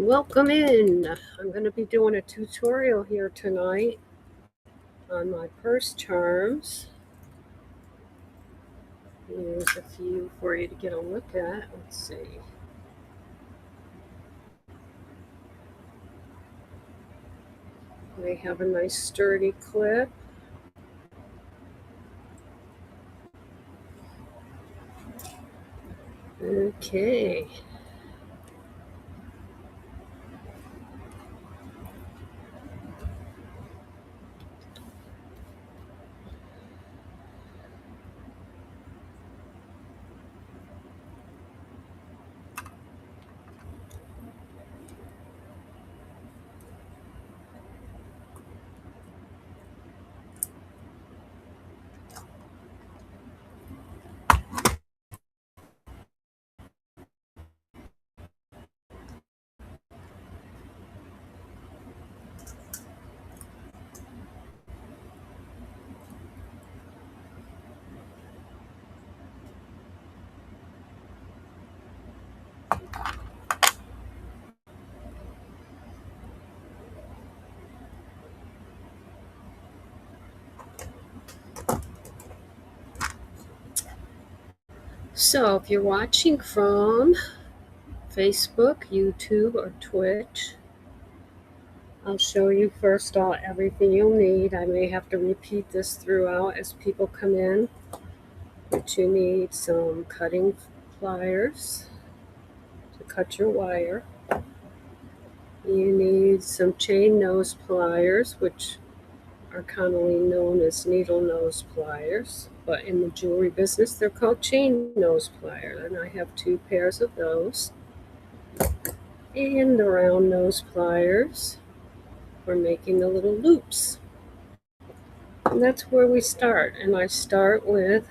Welcome in. I'm going to be doing a tutorial here tonight on my purse charms. Here's a few for you to get a look at. Let's see. They have a nice sturdy clip. Okay. So if you're watching from Facebook, YouTube, or Twitch, I'll show you first all everything you'll need. I may have to repeat this throughout as people come in. But you need some cutting pliers to cut your wire. You need some chain nose pliers, which are commonly known as needle nose pliers, but in the jewelry business they're called chain nose pliers, and I have 2 pairs of those. And the round nose pliers for making the little loops. And that's where we start, and I start with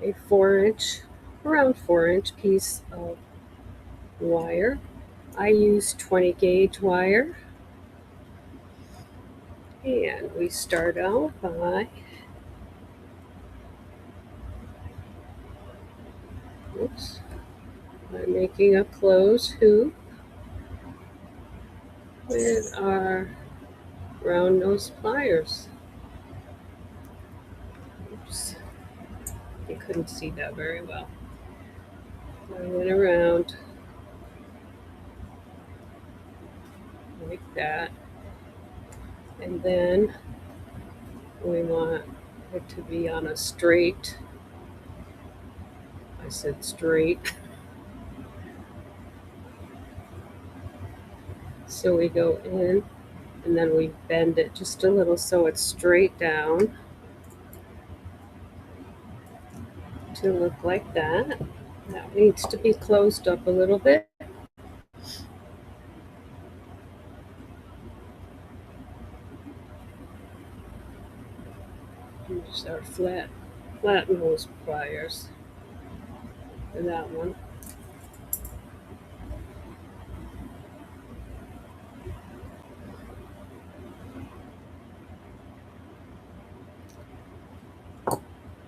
a 4-inch, around 4-inch piece of wire. I use 20 gauge wire, and we start out by making a closed hoop with our round nose pliers. Oops, you couldn't see that very well. I went around like that, and then we want it to be on a straight, I said straight, so we go in and then we bend it just a little so it's straight down to look like that. That needs to be closed up a little bit. Use our flat nose pliers for that one.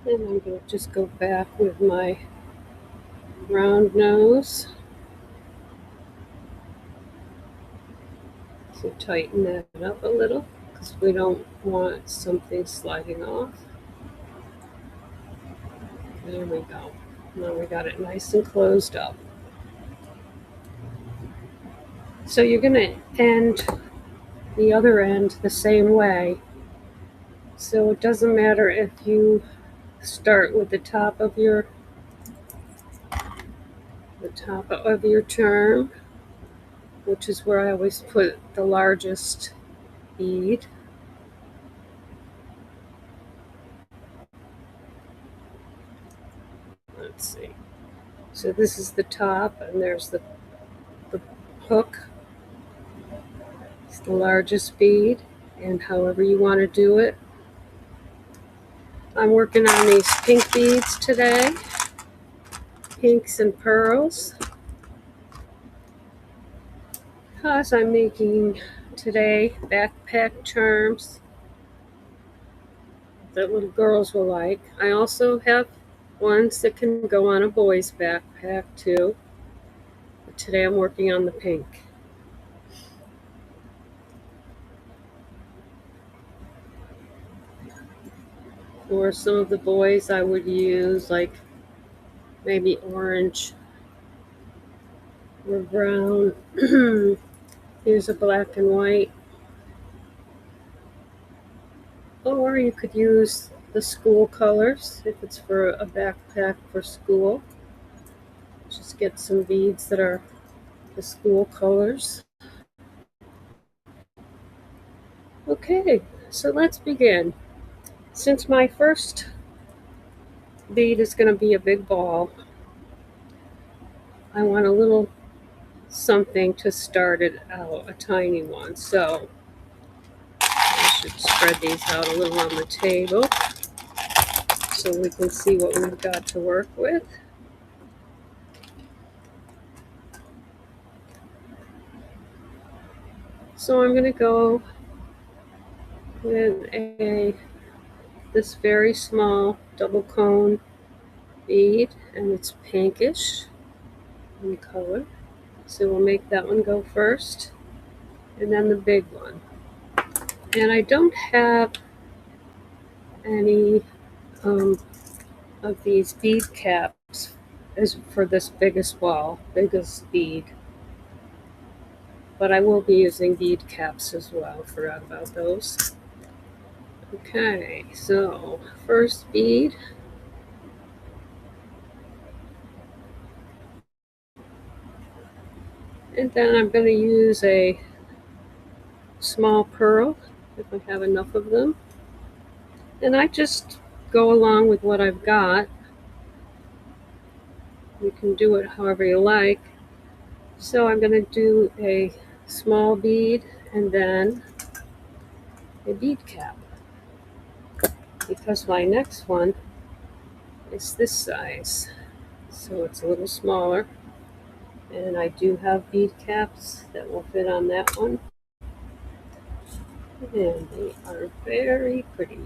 And I'm going to just go back with my round nose to tighten that up a little because we don't want something sliding off. There we go. Now we got it nice and closed up. So you're going to end the other end the same way. So it doesn't matter if you start with the top of your charm, which is where I always put the largest bead. Let's see. So this is the top, and there's the hook. It's the largest bead, and however you want to do it. I'm working on these pink beads today, pinks and pearls, because I'm making today backpack charms that little girls will like. I also have ones that can go on a boy's backpack too, but today I'm working on the pink. Or some of the boys I would use like maybe orange or brown. Here's a black and white. Or you could use the school colors if it's for a backpack for school. Just get some beads that are the school colors. Okay, so let's begin. Since my first bead is going to be a big ball, I want a little something to start it out, a tiny one. So I should spread these out a little on the table so we can see what we've got to work with. So I'm going to go with this very small double cone bead, and it's pinkish in color. So we'll make that one go first, and then the big one. And I don't have any of these bead caps as for this biggest bead. But I will be using bead caps as well. Forgot about those. Okay, so first bead. And then I'm going to use a small pearl if I have enough of them. And I just go along with what I've got. You can do it however you like. So I'm going to do a small bead and then a bead cap, because my next one is this size, so it's a little smaller, and I do have bead caps that will fit on that one, and they are very pretty.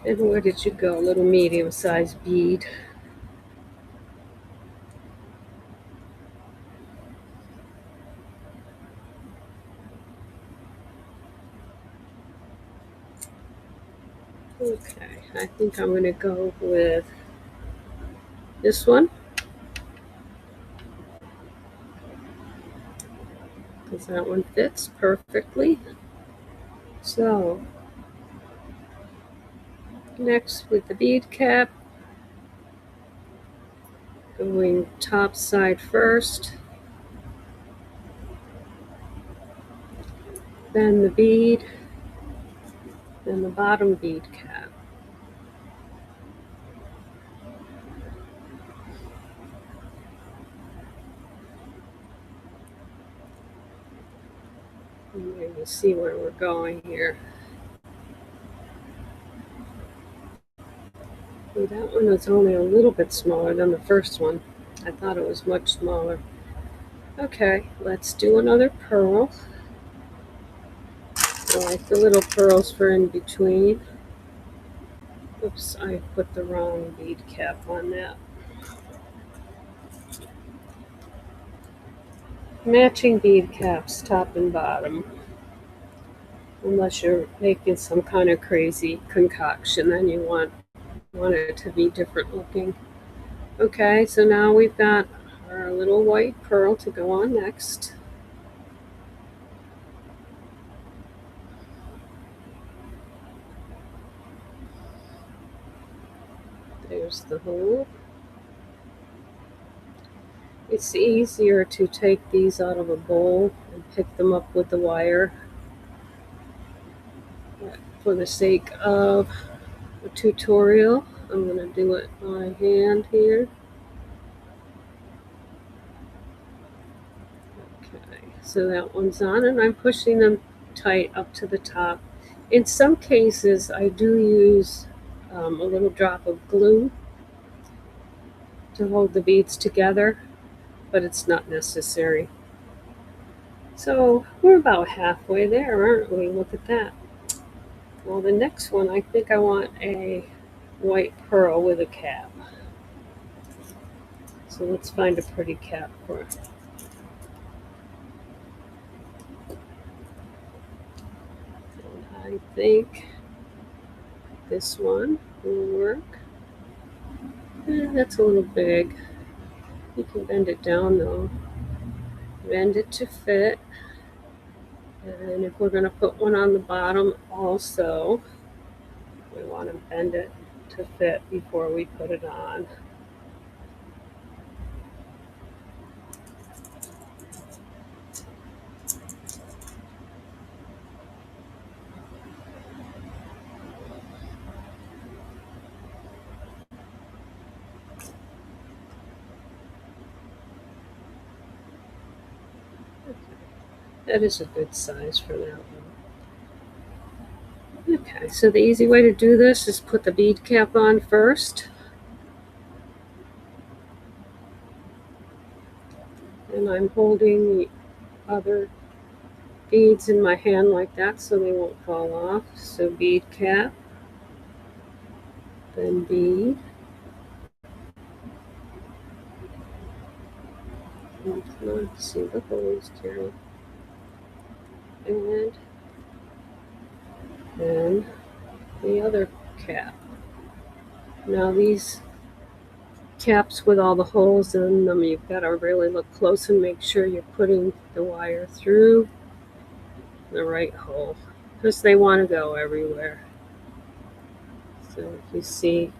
And where did you go, little medium-sized bead? Okay, I think I'm going to go with this one, because that one fits perfectly. So next, with the bead cap, going top side first, then the bead, then the bottom bead cap. And you see where we're going here. See, that one was only a little bit smaller than the first one. I thought it was much smaller. Okay, let's do another pearl. I like the little pearls for in between. Oops, I put the wrong bead cap on that. Matching bead caps, top and bottom. Unless you're making some kind of crazy concoction, then you want it to be different looking. Okay, so now we've got our little white pearl to go on next. There's the hole. It's easier to take these out of a bowl and pick them up with the wire. But for the sake of a tutorial, I'm going to do it by hand here. Okay, so that one's on, and I'm pushing them tight up to the top. In some cases, I do use a little drop of glue to hold the beads together, but it's not necessary. So we're about halfway there, aren't we? Look at that. Well, the next one, I think I want a white pearl with a cap. So let's find a pretty cap for it. I think this one will work. That's a little big. You can bend it down though. Bend it to fit. And if we're going to put one on the bottom also, we want to bend it to fit before we put it on. That is a good size for that one. Okay, so the easy way to do this is put the bead cap on first. And I'm holding the other beads in my hand like that so they won't fall off. So bead cap, then bead. And come on, see the holes, Carol. And then the other cap. Now these caps with all the holes in them, you've got to really look close and make sure you're putting the wire through the right hole because they want to go everywhere. So if you see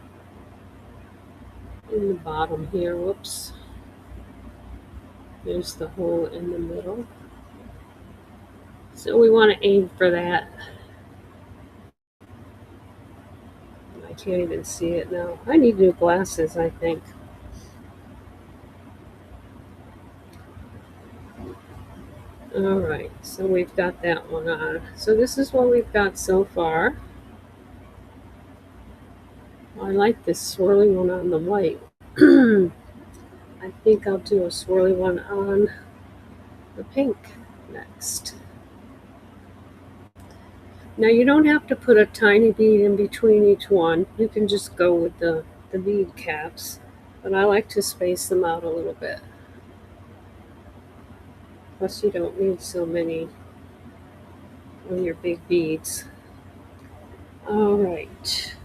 in the bottom here, whoops, there's the hole in the middle. So we want to aim for that. I can't even see it now. I need new glasses, I think. All right, so we've got that one on. So this is what we've got so far. I like this swirly one on the white. I think I'll do a swirly one on the pink next. Now you don't have to put a tiny bead in between each one. You can just go with the bead caps, but I like to space them out a little bit. Plus you don't need so many on your big beads. All right,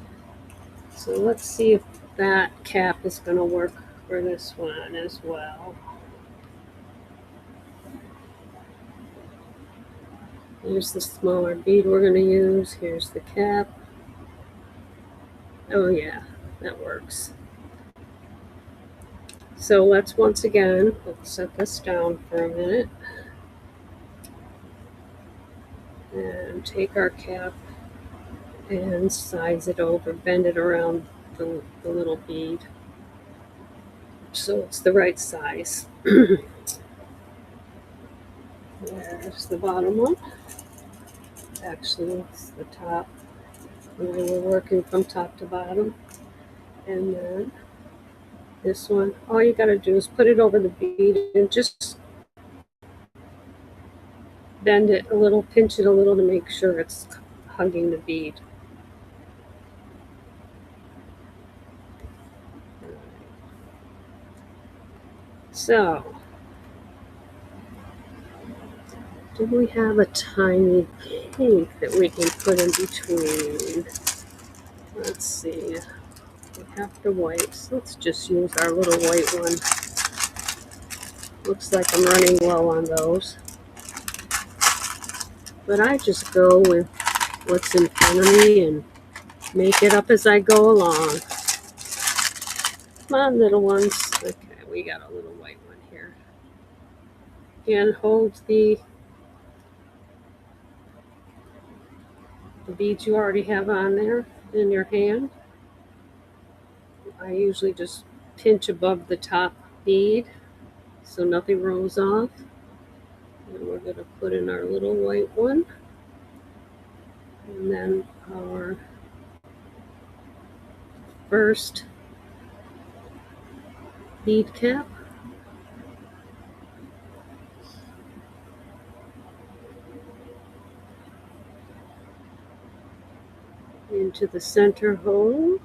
so let's see if that cap is going to work for this one as well. Here's the smaller bead we're going to use. Here's the cap. Oh yeah, that works. So let's once again, let's set this down for a minute. And take our cap and size it over, bend it around the little bead so it's the right size. There's the bottom one. Actually, it's the top. We're working from top to bottom. And then this one, all you got to do is put it over the bead and just bend it a little, pinch it a little to make sure it's hugging the bead. So, do we have a tiny pink that we can put in between? Let's see. We have the whites. Let's just use our little white one. Looks like I'm running low on those. But I just go with what's in front of me and make it up as I go along. Come on, little ones. Okay, we got a little white one here. Again, hold the beads you already have on there in your hand. I usually just pinch above the top bead so nothing rolls off. And we're going to put in our little white one. And then our first bead cap. Into the center hole.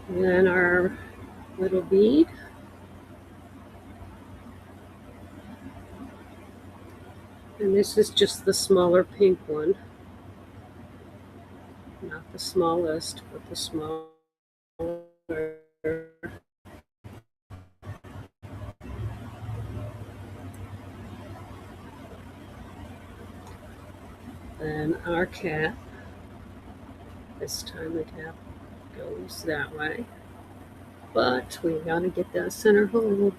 And then our little bead. And this is just the smaller pink one. Not the smallest, but the smaller. Then our cat, this time the cat goes that way. But we gotta get that center hole.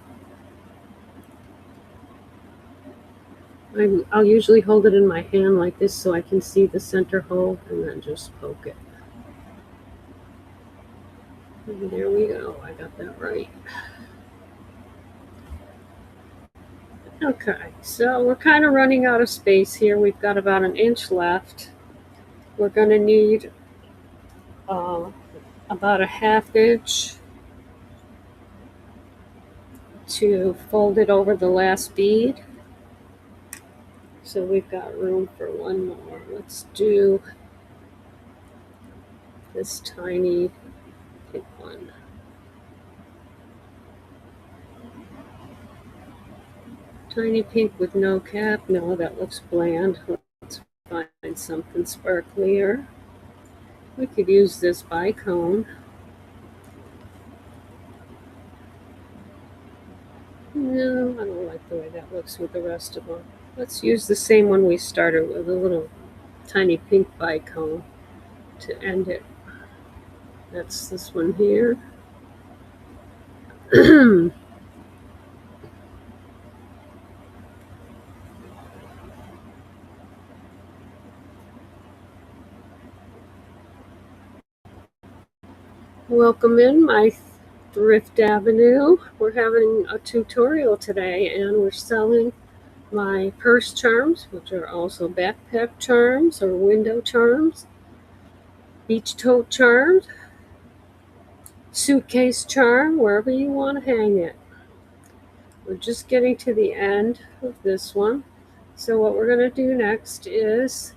I'll usually hold it in my hand like this so I can see the center hole and then just poke it. And there we go, I got that right. Okay, so we're kind of running out of space here. We've got about an inch left. We're going to need about a ½ inch to fold it over the last bead. So we've got room for one more. Let's do this tiny pink one. Tiny pink with no cap. No, that looks bland. Let's find something sparklier. We could use this bicone. No, I don't like the way that looks with the rest of them. Let's use the same one we started with, a little tiny pink bicone to end it. That's this one here. Welcome in my Thrift Avenue. We're having a tutorial today and we're selling my purse charms, which are also backpack charms or window charms, beach tote charms, suitcase charm, wherever you want to hang it. We're just getting to the end of this one. So what we're going to do next is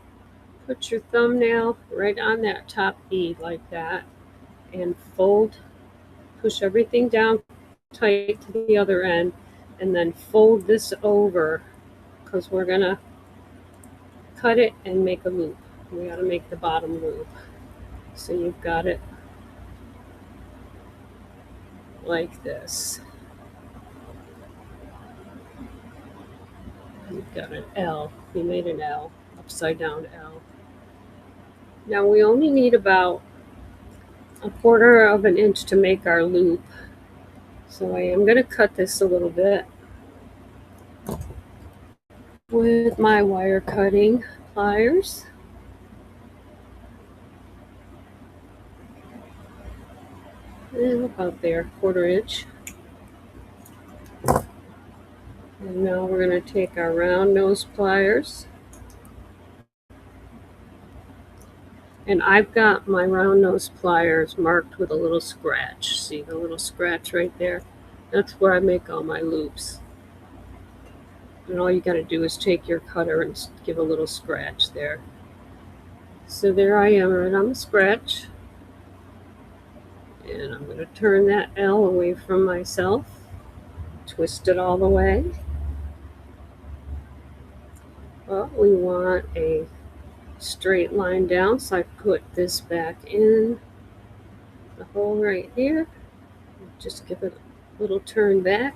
put your thumbnail right on that top bead like that and fold, push everything down tight to the other end, and then fold this over because we're going to cut it and make a loop. We got to make the bottom loop. So you've got it like this. You've got an L. You made an L, upside down L. Now we only need about a quarter of an inch to make our loop. So I am going to cut this a little bit with my wire cutting pliers. And about there, quarter inch. And now we're going to take our round nose pliers. And I've got my round nose pliers marked with a little scratch. See the little scratch right there? That's where I make all my loops. And all you got to do is take your cutter and give a little scratch there. So there I am right on the scratch. And I'm going to turn that L away from myself. Twist it all the way. Well, we want a straight line down, so I put this back in the hole right here. Just give it a little turn back.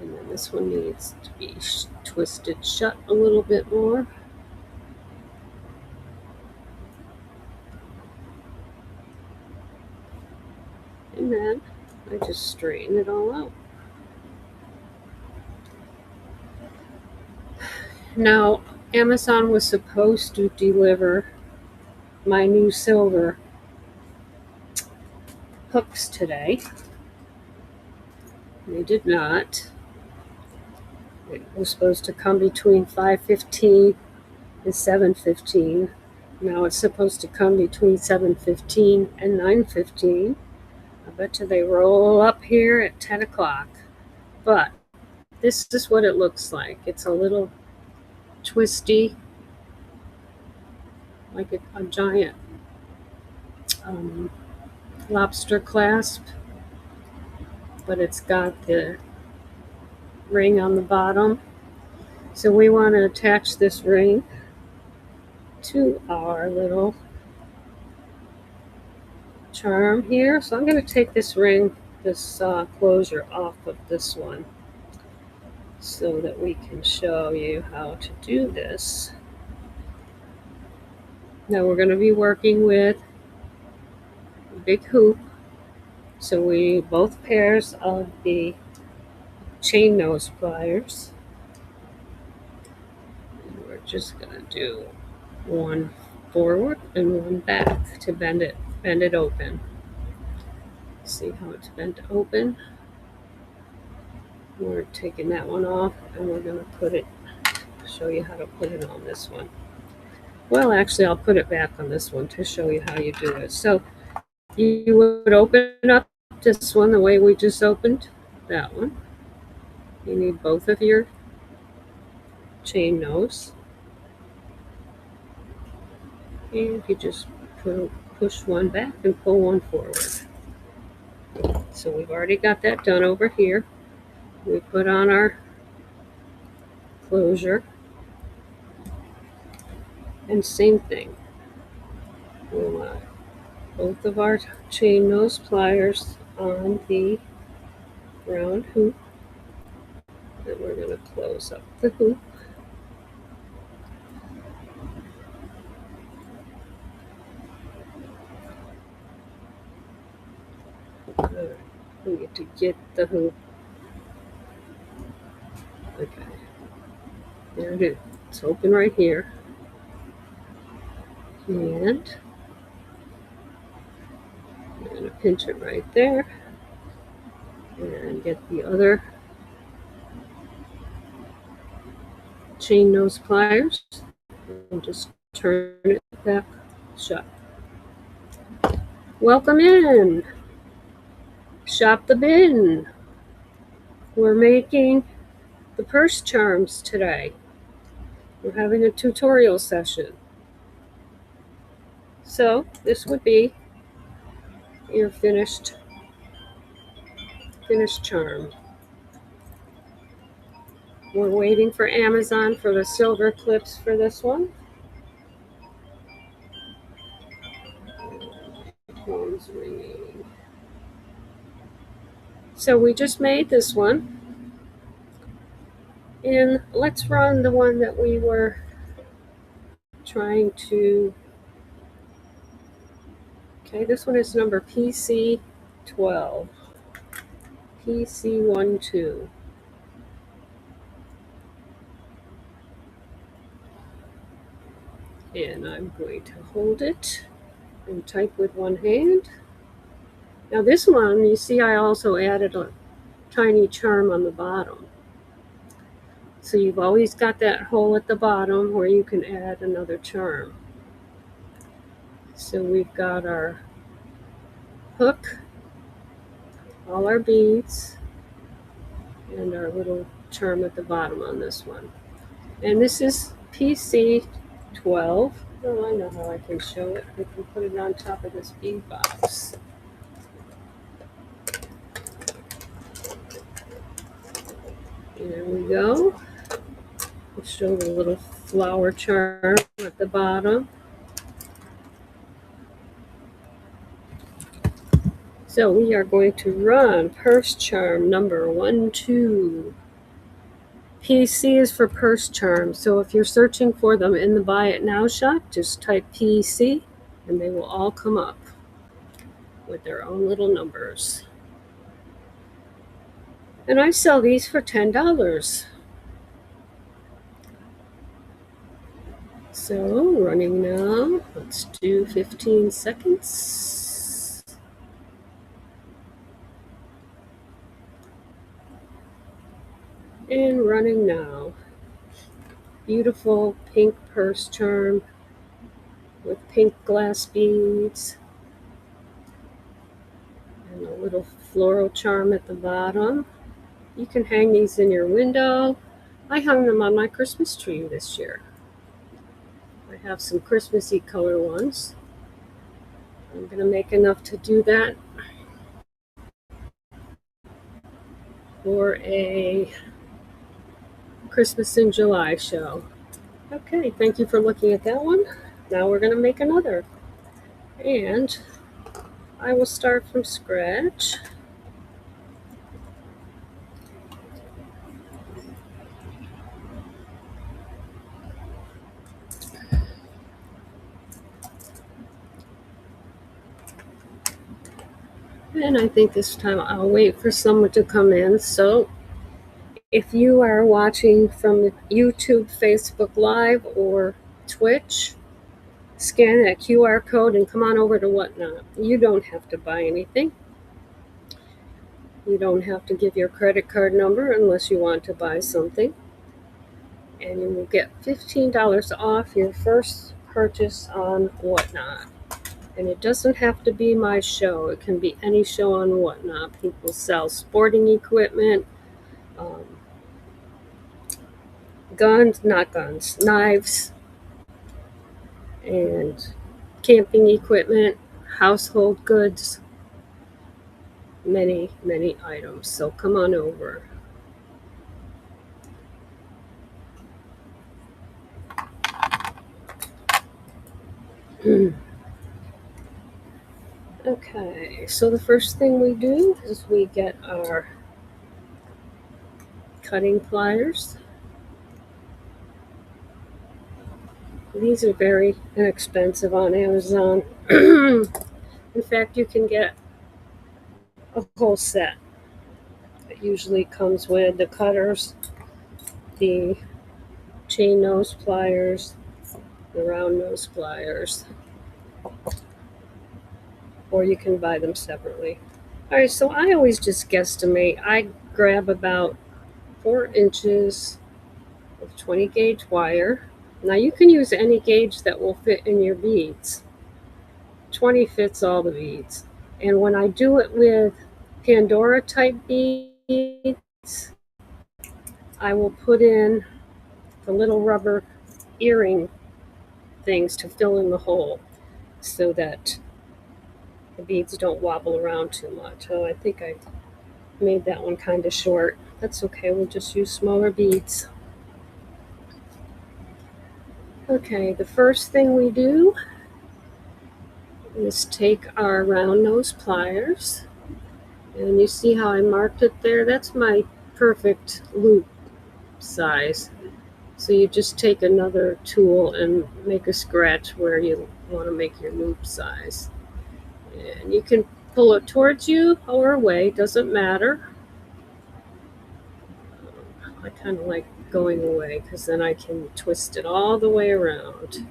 And then this one needs to be twisted shut a little bit more. And then I just straighten it all out. Now, Amazon was supposed to deliver my new silver hooks today. They did not. It was supposed to come between 5:15 and 7:15. Now it's supposed to come between 7:15 and 9:15. I bet you they roll up here at 10 o'clock. But this is what it looks like. It's a little twisty, like a giant lobster clasp, but it's got the ring on the bottom. So we want to attach this ring to our little charm here. So I'm going to take this ring, this closure off of this one so that we can show you how to do this. Now we're going to be working with a big hoop. So we both pairs of the chain nose pliers. And we're just going to do one forward and one back to bend it open. See how it's bent open? We're taking that one off and we're going to show you how to put it on this one. Well, actually, I'll put it back on this one to show you how you do it. So you would open up this one the way we just opened that one. You need both of your chain nose. And you just push one back and pull one forward. So we've already got that done over here. We put on our closure. And same thing. We want both of our chain nose pliers on the round hoop. Then we're going to close up the hoop. We need to get the hoop. Okay. There it is. It's open right here. And I'm going to pinch it right there. And get the other chain nose pliers. And just turn it back shut. Welcome in. Shop the bin. We're making the purse charms today. We're having a tutorial session. So this would be your finished charm. We're waiting for Amazon for the silver clips for this one. Phone's ringing. So we just made this one. And let's run the one that we were trying to. Okay, this one is number PC12. PC12. And I'm going to hold it and type with one hand. Now this one, you see I also added a tiny charm on the bottom. So you've always got that hole at the bottom where you can add another charm. So we've got our hook, all our beads, and our little charm at the bottom on this one. And this is PC12. Oh, I know how I can show it. We can put it on top of this bead box. There we go. We'll show the little flower charm at the bottom. So we are going to run purse charm number 12. PC is for purse charm. So if you're searching for them in the Buy It Now shop, just type PC and they will all come up with their own little numbers. And I sell these for $10. So running now, let's do 15 seconds. And running now. Beautiful pink purse charm with pink glass beads. And a little floral charm at the bottom. You can hang these in your window. I hung them on my Christmas tree this year. I have some Christmassy color ones. I'm going to make enough to do that for a Christmas in July show. Okay, thank you for looking at that one. Now we're going to make another. And I will start from scratch. And I think this time I'll wait for someone to come in. So if you are watching from YouTube, Facebook Live, or Twitch, scan that QR code and come on over to Whatnot. You don't have to buy anything. You don't have to give your credit card number unless you want to buy something. And you will get $15 off your first purchase on Whatnot. And it doesn't have to be my show. It can be any show on Whatnot. People sell sporting equipment, knives, and camping equipment, household goods, many, many items. So come on over. Okay, so the first thing we do is we get our cutting pliers. These are very inexpensive on Amazon. In fact, you can get a whole set. It usually comes with the cutters, the chain nose pliers, the round nose pliers, or you can buy them separately. All right, so I always just guesstimate. I grab about 4 inches of 20 gauge wire. Now you can use any gauge that will fit in your beads. 20 fits all the beads. And when I do it with Pandora type beads, I will put in the little rubber earring things to fill in the hole so that the beads don't wobble around too much. Oh, I think I made that one kind of short. That's okay, we'll just use smaller beads. Okay, the first thing we do is take our round nose pliers, and you see how I marked it there? That's my perfect loop size. So you just take another tool and make a scratch where you want to make your loop size. And you can pull it towards you or away, doesn't matter. I kind of like going away because then I can twist it all the way around.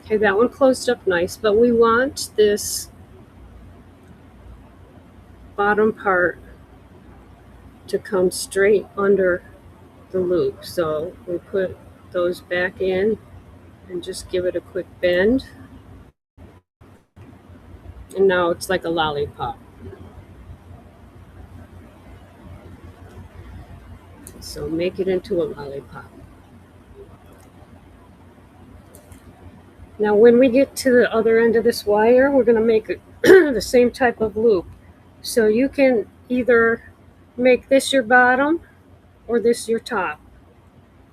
Okay, that one closed up nice, but we want this bottom part to come straight under the loop. So we put those back in and just give it a quick bend. And now it's like a lollipop. So make it into a lollipop. Now when we get to the other end of this wire, we're going to make the same type of loop. So you can either make this your bottom or this your top.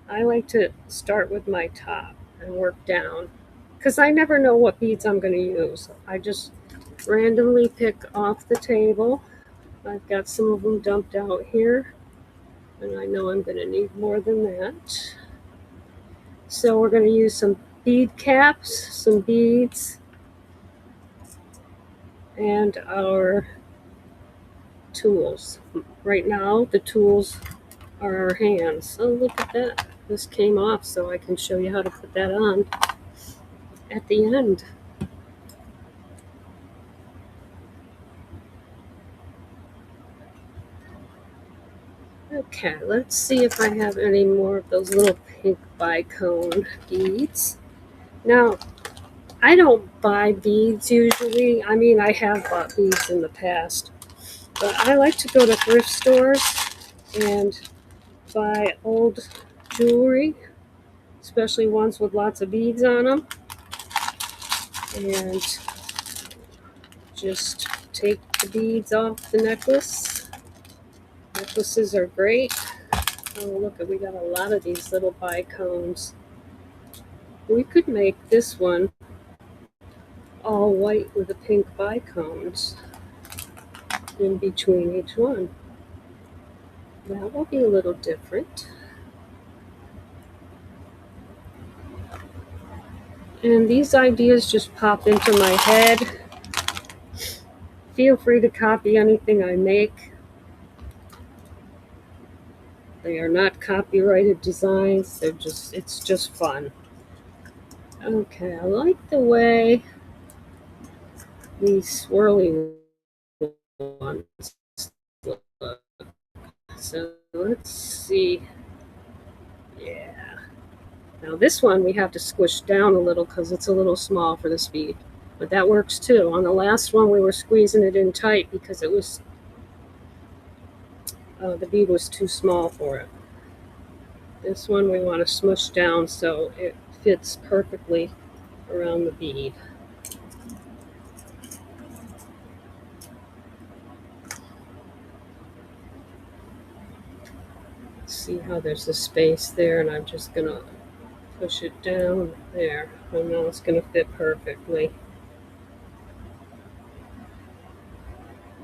I like to start with my top and work down because I never know what beads I'm going to use. I just randomly pick off the table. I've got some of them dumped out here, and I know I'm going to need more than that. So we're going to use some bead caps, some beads, and our tools. Right now the tools are our hands. Oh, look at that. This came off, so I can show you how to put that on at the end. Okay, let's see if I have any more of those little pink bicone beads. Now, I don't buy beads usually. I mean, I have bought beads in the past, but I like to go to thrift stores and buy old jewelry, especially ones with lots of beads on them, and just take the beads off the necklace. Necklaces are great. Oh, look, we got a lot of these little bicones. We could make this one all white with the pink bicones in between each one. That will be a little different. And these ideas just pop into my head. Feel free to copy anything I make. They are not copyrighted designs. It's just fun. Okay, I like the way these swirly ones look. So let's see. Yeah. Now this one we have to squish down a little because it's a little small for the bead. But that works too. On the last one we were squeezing it in tight because it was the bead was too small for it. This one we want to smush down so it fits perfectly around the bead. See how there's a space there, and I'm just going to push it down there, and now it's going to fit perfectly.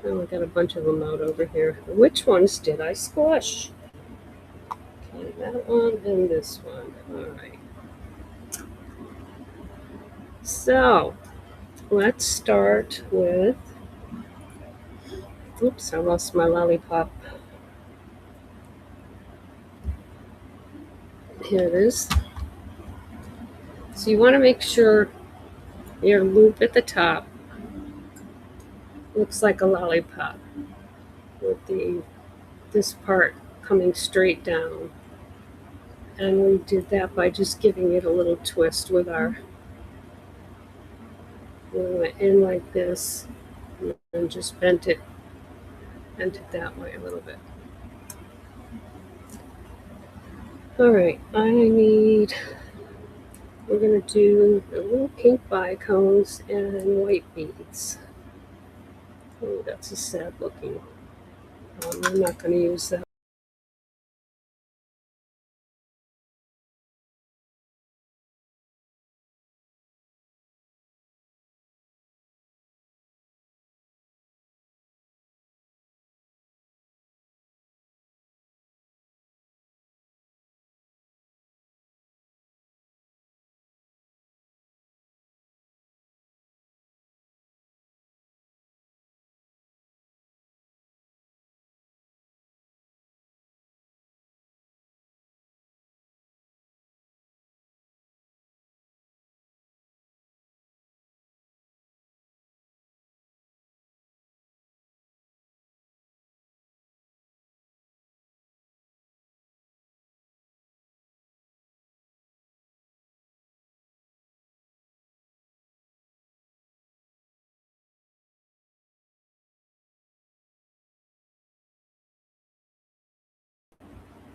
Oh, I got a bunch of them out over here. Which ones did I squish? Okay, that one and this one. All right. So let's start with, oops, I lost my lollipop. Here it is. So you want to make sure your loop at the top looks like a lollipop with this part coming straight down. And we did that by just giving it a little twist with our, we went in like this and just bent it that way a little bit. All right, we're going to do the little pink bicones and white beads. Oh, that's a sad looking. I'm not going to use that.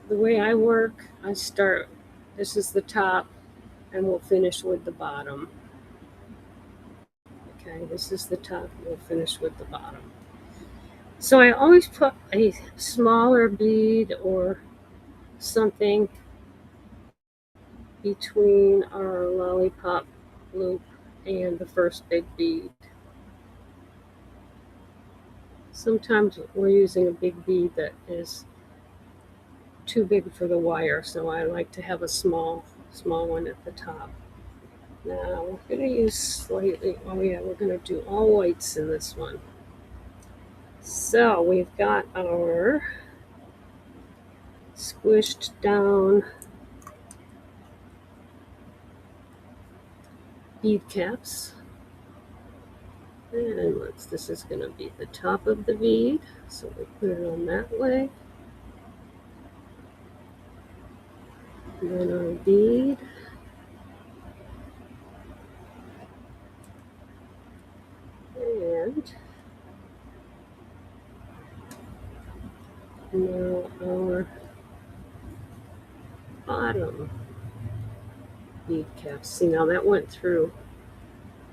The way I work, I start, this is the top, and we'll finish with the bottom. Okay, this is the top, and we'll finish with the bottom. So I always put a smaller bead or something between our lollipop loop and the first big bead. Sometimes we're using a big bead that is too big for the wire, so I like to have a small one at the top. Now we're going to use slightly, oh yeah, we're going to do all whites in this one. So we've got our squished down bead caps. And this is going to be the top of the bead, so we put it on that way. And then our bead. And now our bottom bead caps. See, now that went through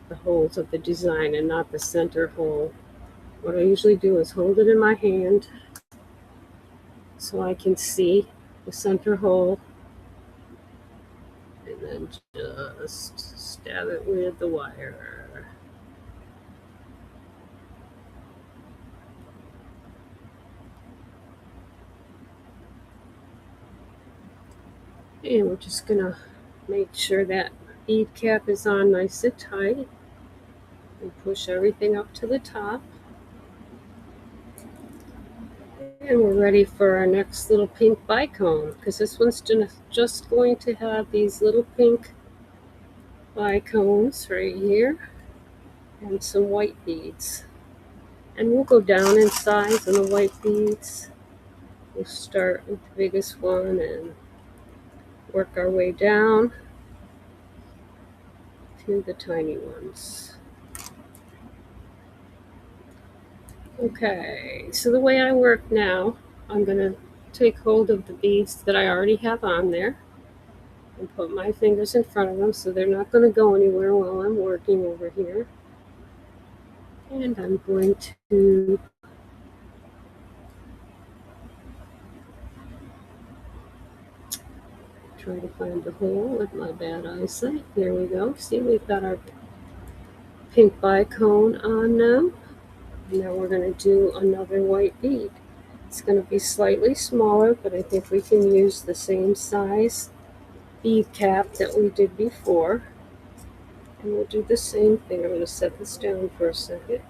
the holes of the design and not the center hole. What I usually do is hold it in my hand so I can see the center hole, and then just stab it with the wire. And we're just gonna make sure that bead cap is on nice and tight, and push everything up to the top. And we're ready for our next little pink bicone, because this one's just going to have these little pink bicones right here and some white beads. And we'll go down in size on the white beads. We'll start with the biggest one and work our way down to the tiny ones. Okay, so the way I work now, I'm going to take hold of the beads that I already have on there and put my fingers in front of them so they're not going to go anywhere while I'm working over here. And I'm going to try to find the hole with my bad eyesight. There we go. See, we've got our pink bicone on now. Now we're going to do another white bead. It's going to be slightly smaller, but I think we can use the same size bead cap that we did before. And we'll do the same thing. I'm going to set this down for a second.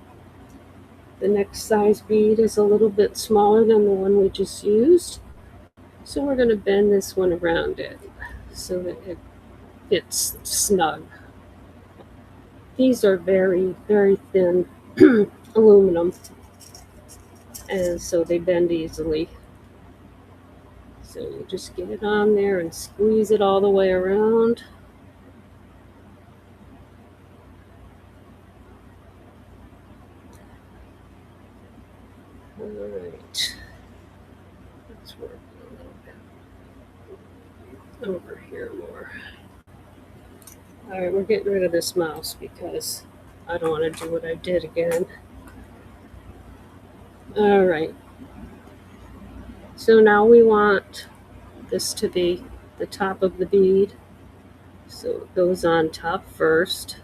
The next size bead is a little bit smaller than the one we just used. So we're going to bend this one around it so that it fits snug. These are very, very thin aluminum, and so they bend easily. So you just get it on there and squeeze it all the way around. All right, let's work a little bit over here more. All right, we're getting rid of this mouse because I don't want to do what I did again. All right, so now we want this to be the top of the bead. So it goes on top first.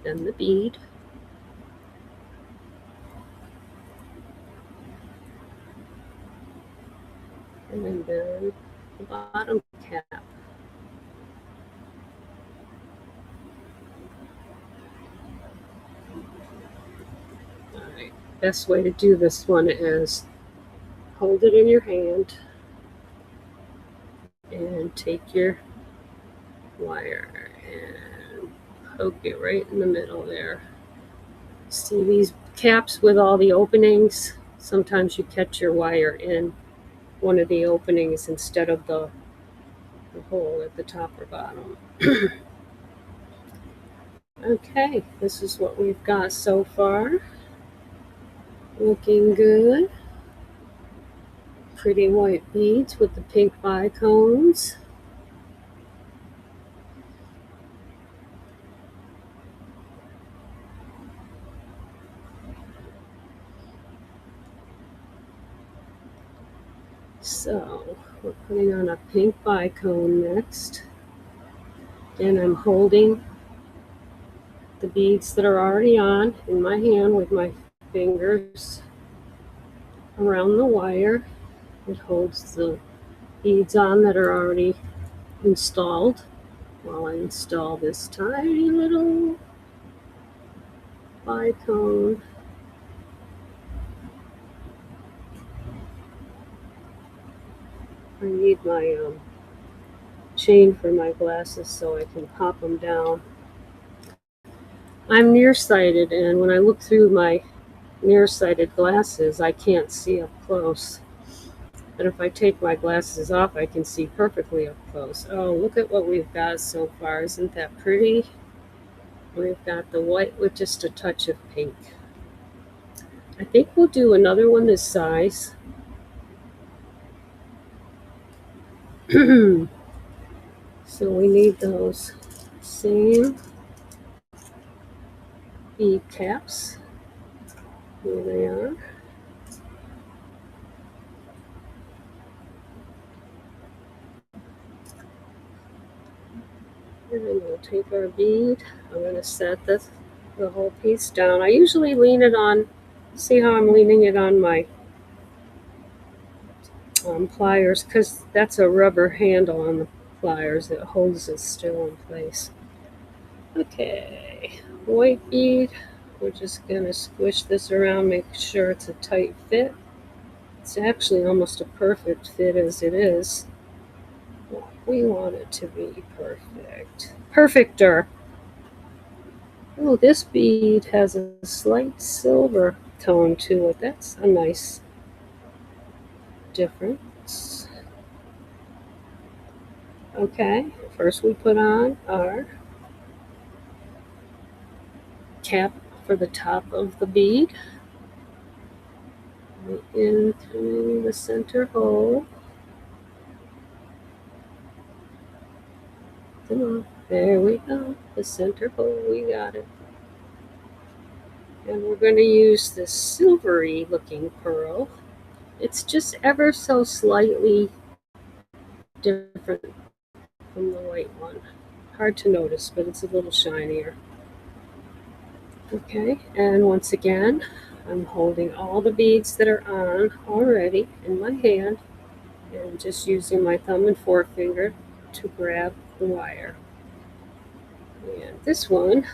Then the bead. And then the bottom cap. Alright, best way to do this one is hold it in your hand and take your wire and poke it right in the middle there. See these caps with all the openings? Sometimes you catch your wire in one of the openings instead of the hole at the top or bottom. Okay, this is what we've got so far. Looking good. Pretty white beads with the pink bicones. So we're putting on a pink bicone next. And I'm holding the beads that are already on in my hand with my fingers around the wire. It holds the beads on that are already installed while I install this tiny little bicone. I need my chain for my glasses so I can pop them down. I'm nearsighted, and when I look through my nearsighted glasses, I can't see up close. But if I take my glasses off, I can see perfectly up close. Oh, look at what we've got so far. Isn't that pretty? We've got the white with just a touch of pink. I think we'll do another one this size. So we need those same bead caps. Here they are. And then we'll take our bead. I'm going to set the whole piece down. I usually lean it on, see how I'm leaning it on my pliers, because that's a rubber handle on the pliers that holds it still in place. Okay, white bead. We're just going to squish this around, make sure it's a tight fit. It's actually almost a perfect fit as it is. We want it to be perfect. Perfecter. Oh, this bead has a slight silver tone to it. That's a nice difference. Okay, first we put on our cap for the top of the bead. Right in through the center hole. Come on, there we go. The center hole, we got it. And we're going to use this silvery looking pearl. It's just ever so slightly different from the white one. Hard to notice, but it's a little shinier. Okay, and once again, I'm holding all the beads that are on already in my hand and just using my thumb and forefinger to grab the wire. And this one,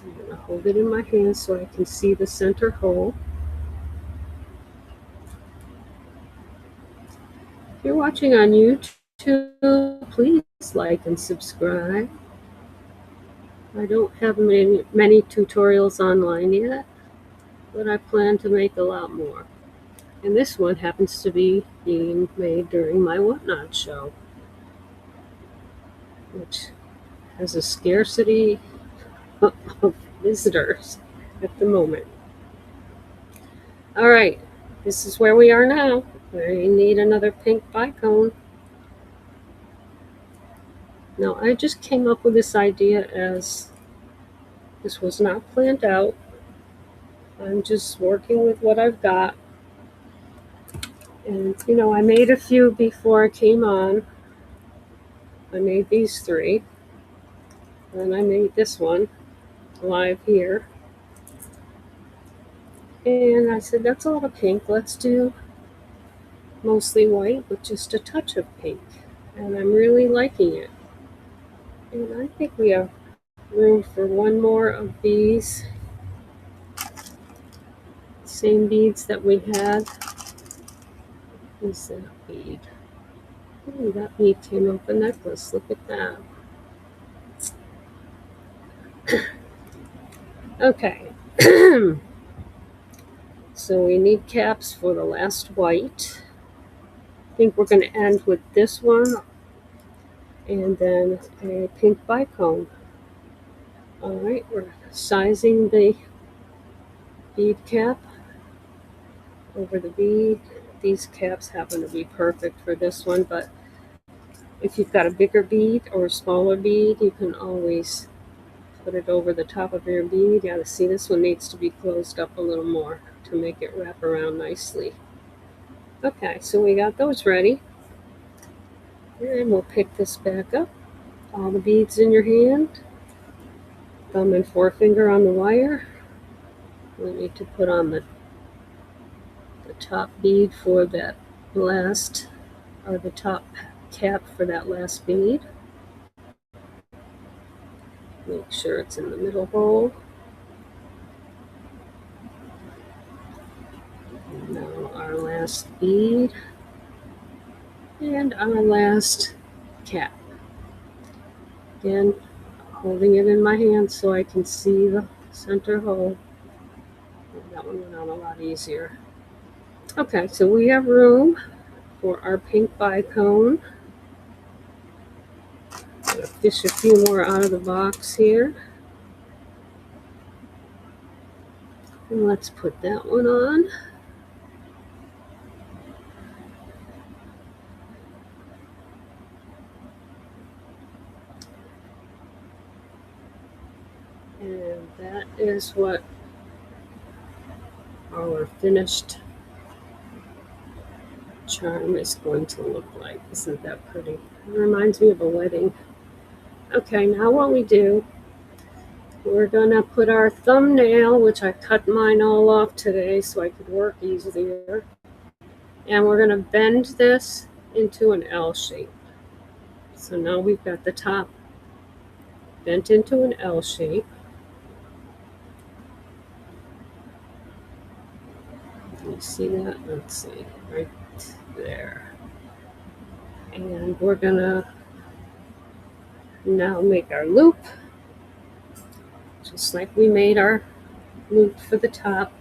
I'm going to hold it in my hand so I can see the center hole. If you're watching on YouTube, please like and subscribe. I don't have many tutorials online yet, but I plan to make a lot more. And this one happens to be being made during my Whatnot show, which has a scarcity of visitors at the moment. All right, this is where we are now. We need another pink bicone. Now, I just came up with this idea as this was not planned out. I'm just working with what I've got. And, I made a few before I came on. I made these three. Then I made this one live here. And I said, that's a lot of pink. Let's do mostly white with just a touch of pink. And I'm really liking it. And I think we have room for one more of these same beads that we had. What's that bead? Ooh, that bead came off a necklace. Look at that. Okay. So we need caps for the last white. I think we're going to end with this one and then a pink bicone. All right, we're sizing the bead cap over the bead. These caps happen to be perfect for this one, but if you've got a bigger bead or a smaller bead, you can always put it over the top of your bead. Yeah, see, this one needs to be closed up a little more to make it wrap around nicely. Okay, so we got those ready. And we'll pick this back up. All the beads in your hand. Thumb and forefinger on the wire. We need to put on the top bead for that last, or the top cap for that last bead. Make sure it's in the middle hole. Now our last bead and our last cap. Again, holding it in my hand so I can see the center hole. That one went out a lot easier. Okay, so we have room for our pink bicone. Fish a few more out of the box here. And let's put that one on. And that is what our finished charm is going to look like. Isn't that pretty? It reminds me of a wedding. Okay, now what we do, we're gonna put our thumbnail, which I cut mine all off today so I could work easier. And we're gonna bend this into an L shape. So now we've got the top bent into an L shape. Can you see that? Let's see, right there. And we're gonna now make our loop, just like we made our loop for the top.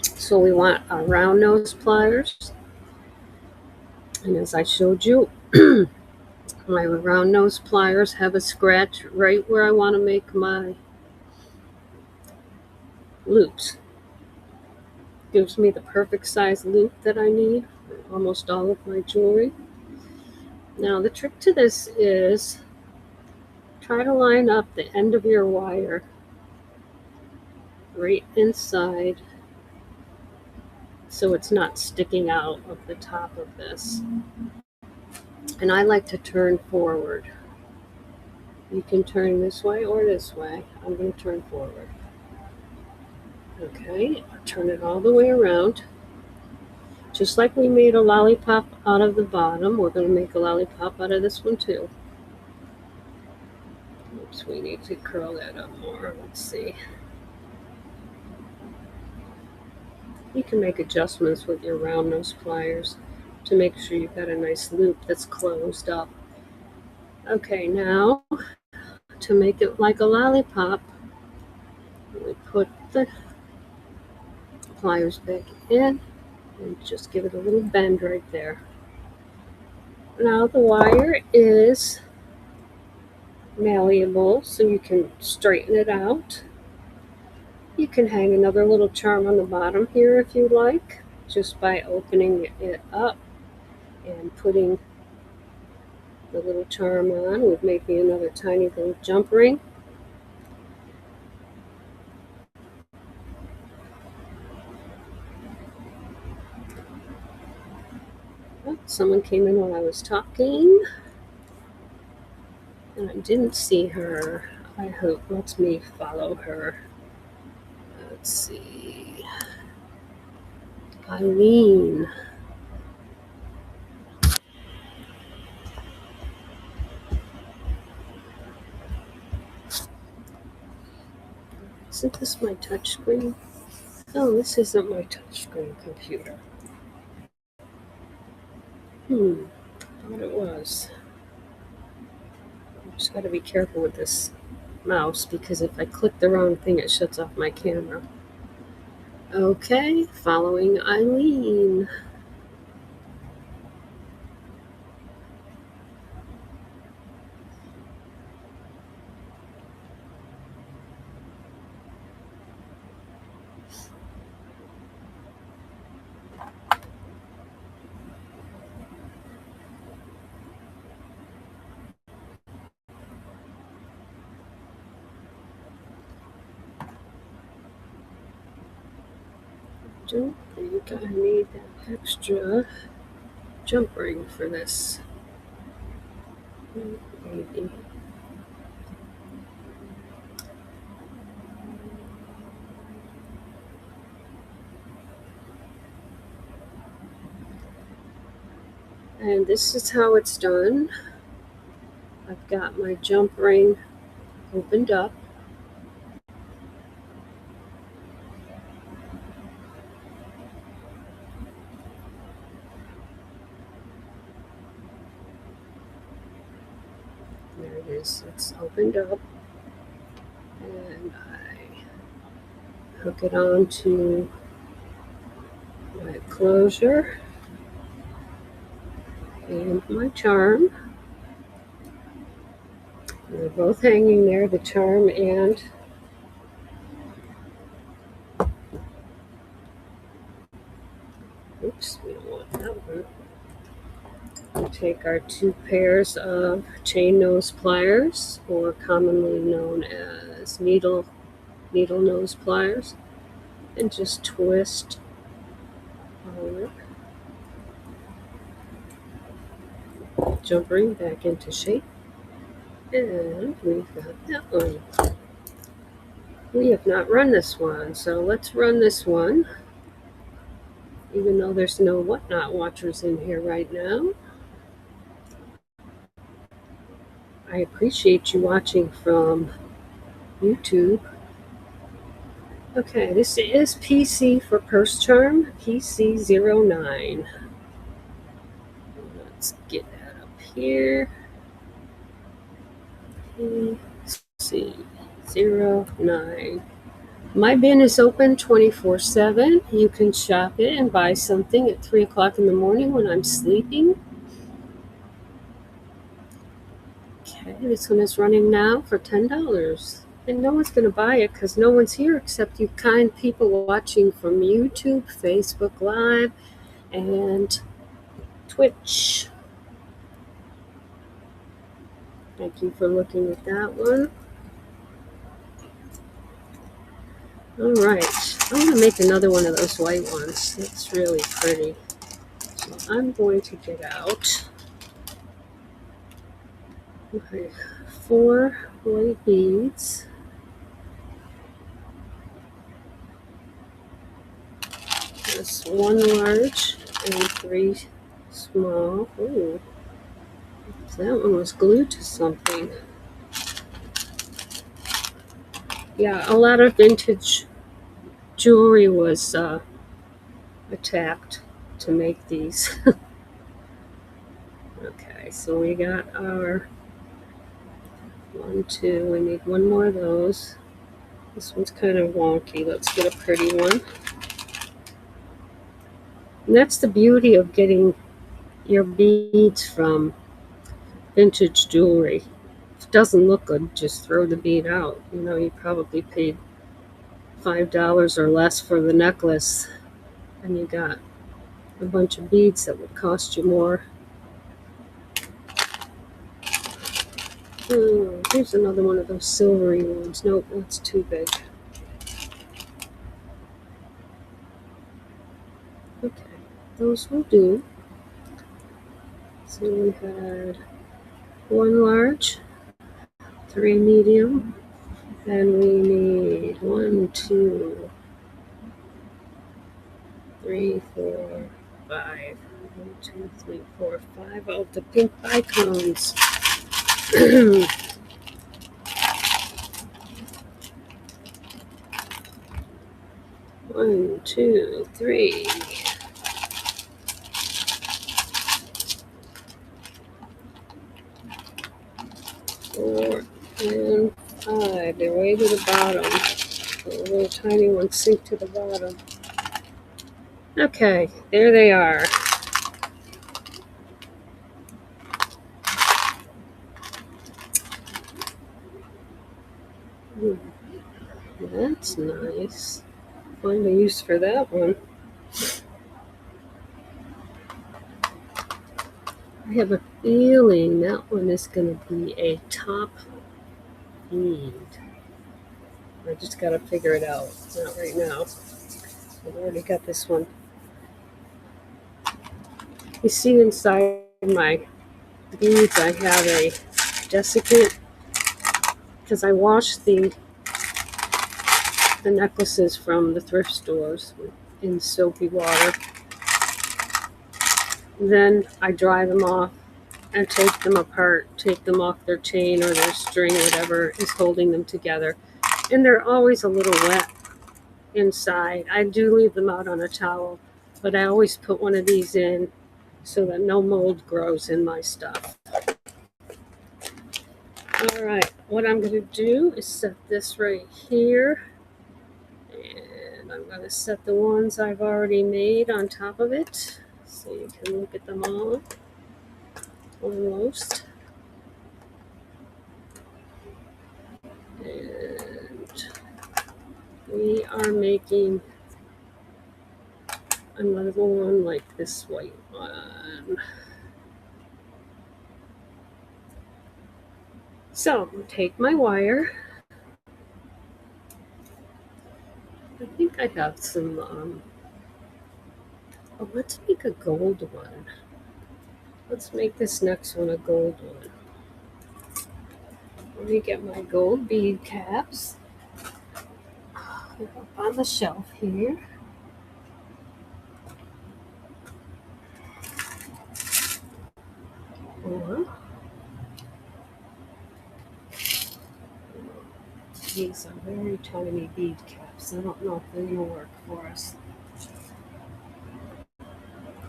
So we want our round nose pliers. And as I showed you, my round nose pliers have a scratch right where I want to make my loops. Gives me the perfect size loop that I need for almost all of my jewelry. Now the trick to this is try to line up the end of your wire right inside so it's not sticking out of the top of this. And I like to turn forward. You can turn this way or this way. I'm going to turn forward. Okay, turn it all the way around. Just like we made a lollipop out of the bottom, we're going to make a lollipop out of this one too. Oops, we need to curl that up more. Let's see. You can make adjustments with your round nose pliers to make sure you've got a nice loop that's closed up. Okay, now to make it like a lollipop, we put the pliers back in and just give it a little bend right there. Now the wire is malleable, so you can straighten it out. You can hang another little charm on the bottom here if you like, just by opening it up and putting the little charm on would make me another tiny little jump ring. Oh, someone came in while I was talking and I didn't see her. I hope lets me follow her. Let's see. Eileen. Isn't this my touchscreen? Oh, this isn't my touchscreen computer. Thought it was. Just got to be careful with this mouse because if I click the wrong thing, it shuts off my camera. Okay, following Eileen. Don't think I need that extra jump ring for this. Maybe. And this is how it's done. I've got my jump ring opened up. There it is. It's opened up. And I hook it on to my closure and my charm. They're both hanging there, the charm and oops, we don't want that one. We take our 2 pairs of chain nose pliers, or commonly known as needle nose pliers, and just twist our jump ring back into shape. And we've got that one. We have not run this one, so let's run this one, even though there's no Whatnot watchers in here right now. I appreciate you watching from YouTube. Okay, this is PC for Purse Charm, PC09. Let's get that up here. PC09. My bin is open 24/7. You can shop it and buy something at 3 o'clock in the morning when I'm sleeping. Okay, this one is running now for $10. And no one's going to buy it because no one's here except you kind people watching from YouTube, Facebook Live, and Twitch. Thank you for looking at that one. All right, I'm going to make another one of those white ones. It's really pretty. So I'm going to get out my 4 white beads. There's 1 large and 3 small. Ooh, that one was glued to something. Yeah, a lot of vintage jewelry was attacked to make these. Okay, so we got our 1, 2. We need 1 more of those. This one's kind of wonky. Let's get a pretty one. And that's the beauty of getting your beads from vintage jewelry. If it doesn't look good, just throw the bead out. You know, you probably paid $5 or less for the necklace, and you got a bunch of beads that would cost you more. Oh, here's another one of those silvery ones. Nope, that's too big. Okay, those will do. So we had 1 large, 3 medium, and we need 1, 2, 3, 4, 5. 1, 2, 3, 4, 5 of the pink icons. 1, 2, 3. 4 and 5. They're way to the bottom. The little tiny ones sink to the bottom. Okay, there they are. That's nice. Find a use for that one. I have a feeling that one is going to be a top bead. I just got to figure it out. Not right now. I've already got this one. You see inside my beads I have a desiccant because I washed the necklaces from the thrift stores in soapy water. Then I dry them off and take them apart, take them off their chain or their string, whatever is holding them together. And they're always a little wet inside. I do leave them out on a towel, but I always put one of these in so that no mold grows in my stuff. All right, what I'm going to do is set this right here. And I'm going to set the ones I've already made on top of it so you can look at them all. Almost. And we are making another one like this white one. So take my wire. I think I have some, oh, let's make a gold one. Let's make this next one a gold one. Let me get my gold bead caps. They're up on the shelf here. Or these are very tiny bead caps. I don't know if they're going to work for us.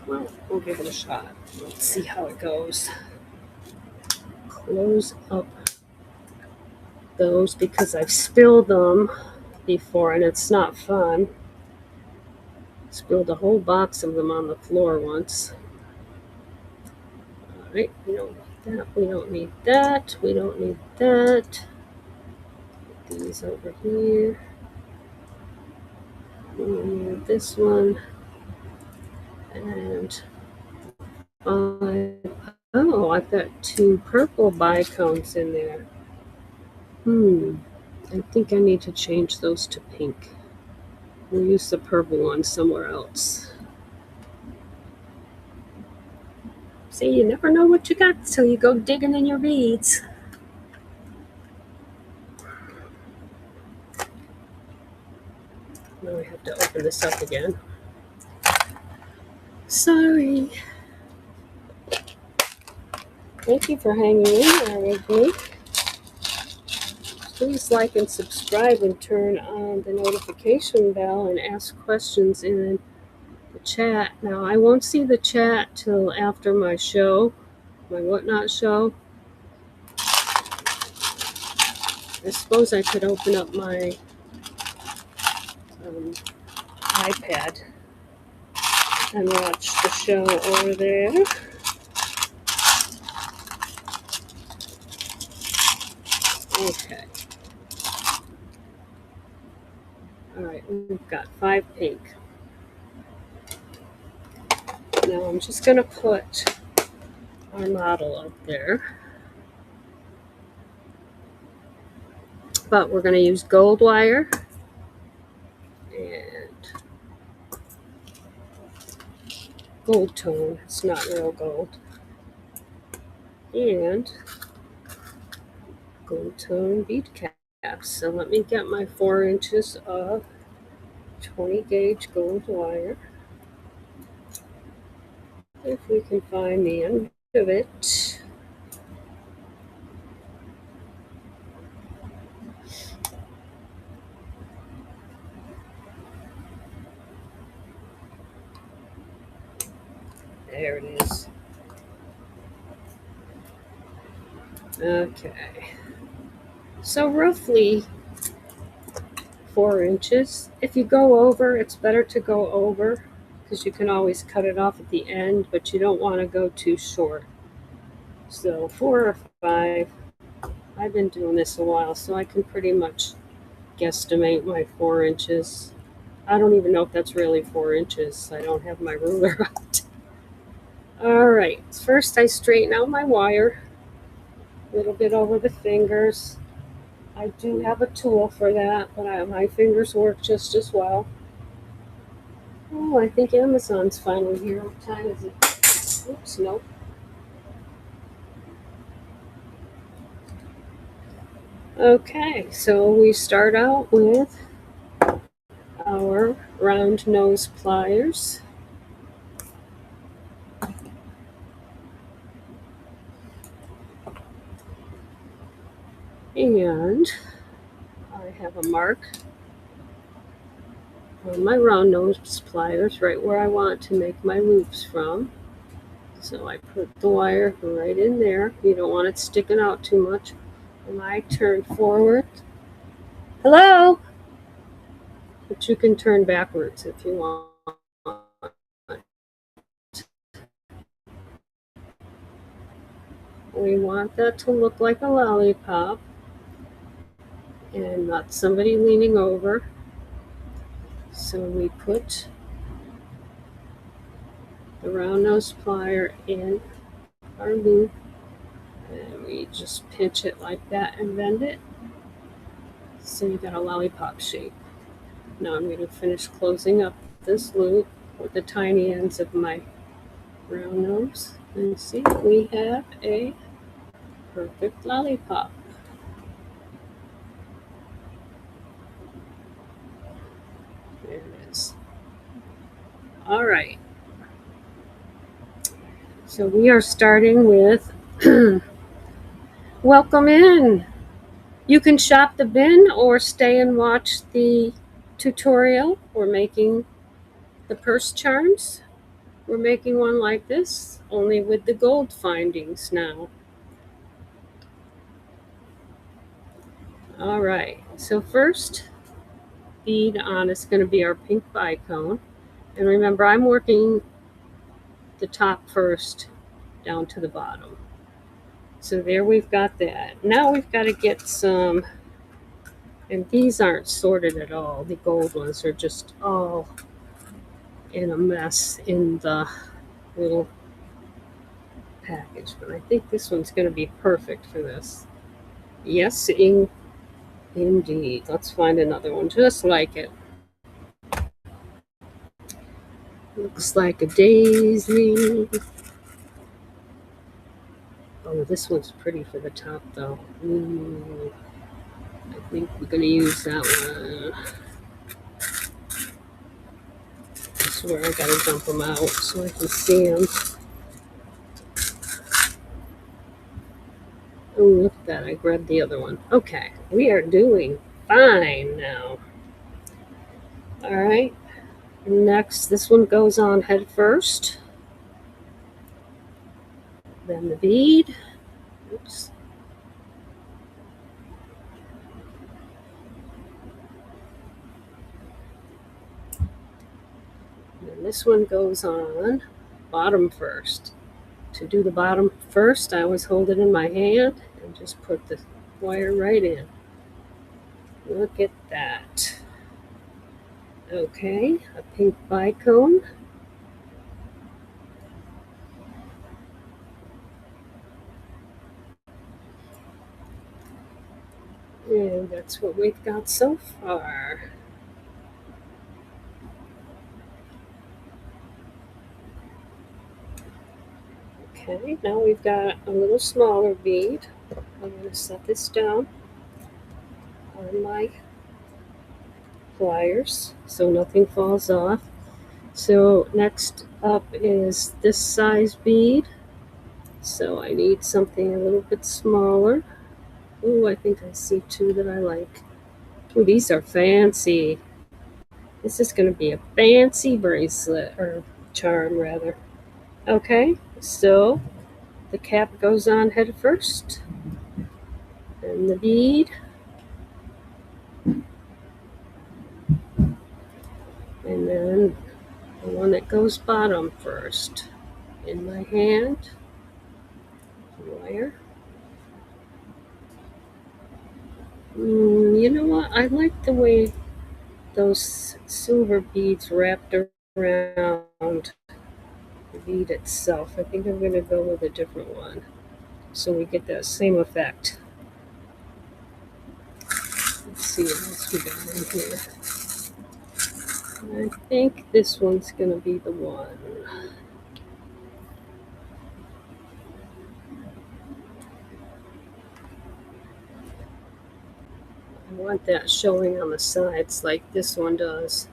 Well, we'll give it a shot. Let's see how it goes. Close up those because I've spilled them before and it's not fun. Spilled a whole box of them on the floor once. All right, we don't need that. We don't need that. We don't need that. Put these over here. We need this one. And oh, I've got 2 purple bicones in there. I think I need to change those to pink. We'll use the purple one somewhere else. See, you never know what you got till you go digging in your beads. Now I have to open this up again. Sorry. Thank you for hanging in there with me. Please like and subscribe and turn on the notification bell and ask questions in the chat. Now, I won't see the chat till after my show, my Whatnot show. I suppose I could open up my iPad and watch the show over there. Okay. All right, we've got 5 pink. Now I'm just going to put our model up there. But we're going to use gold wire and gold tone. It's not real gold. And gold tone bead caps. So let me get my 4 inches of 20 gauge gold wire. If we can find the end of it. There it is. Okay. So roughly 4 inches. If you go over, it's better to go over because you can always cut it off at the end, but you don't want to go too short. So 4 or 5. I've been doing this a while, so I can pretty much guesstimate my 4 inches. I don't even know if that's really 4 inches. I don't have my ruler out. All right, first I straighten out my wire, a little bit over the fingers. I do have a tool for that, but my fingers work just as well. Oh, I think Amazon's finally here. What time is it? Oops, nope. Okay, so we start out with our round nose pliers. And I have a mark on my round nose pliers right where I want to make my loops from. So I put the wire right in there. You don't want it sticking out too much. And I turn forward. Hello? But you can turn backwards if you want. We want that to look like a lollipop and not somebody leaning over. So we put the round nose plier in our loop and we just pinch it like that and bend it. So you got a lollipop shape. Now I'm going to finish closing up this loop with the tiny ends of my round nose. And see, we have a perfect lollipop. There it is. All right. So we are starting with welcome in. You can shop the bin or stay and watch the tutorial. We're making the purse charms. We're making one like this, only with the gold findings now. All right, so first bead on is going to be our pink bicone. And remember, I'm working the top first down to the bottom. So there we've got that. Now we've got to get some, and these aren't sorted at all. The gold ones are just all in a mess in the little package. But I think this one's going to be perfect for this. Yes, indeed. Let's find another one just like it. Looks like a daisy. Oh, this one's pretty for the top, though. Ooh, I think we're going to use that one. I swear I got to dump them out so I can see them. Oh, look at that. I grabbed the other one. Okay, we are doing fine now. All right. Next, this one goes on head first. Then the bead. Oops. And this one goes on bottom first. To do the bottom first, I always hold it in my hand and just put the wire right in. Look at that. Okay, a pink bicone. And that's what we've got so far. Okay, now we've got a little smaller bead. I'm going to set this down on my pliers so nothing falls off. So next up is this size bead. So I need something a little bit smaller. Oh, I think I see two that I like. Oh, these are fancy. This is going to be a fancy bracelet, or charm rather. Okay, so the cap goes on head first, and the bead, and then the one that goes bottom first. In my hand, wire. You know what? I like the way those silver beads wrapped around the bead itself. I think I'm going to go with a different one so we get that same effect. Let's see what else we got in here. I think this one's going to be the one. I want that showing on the sides like this one does.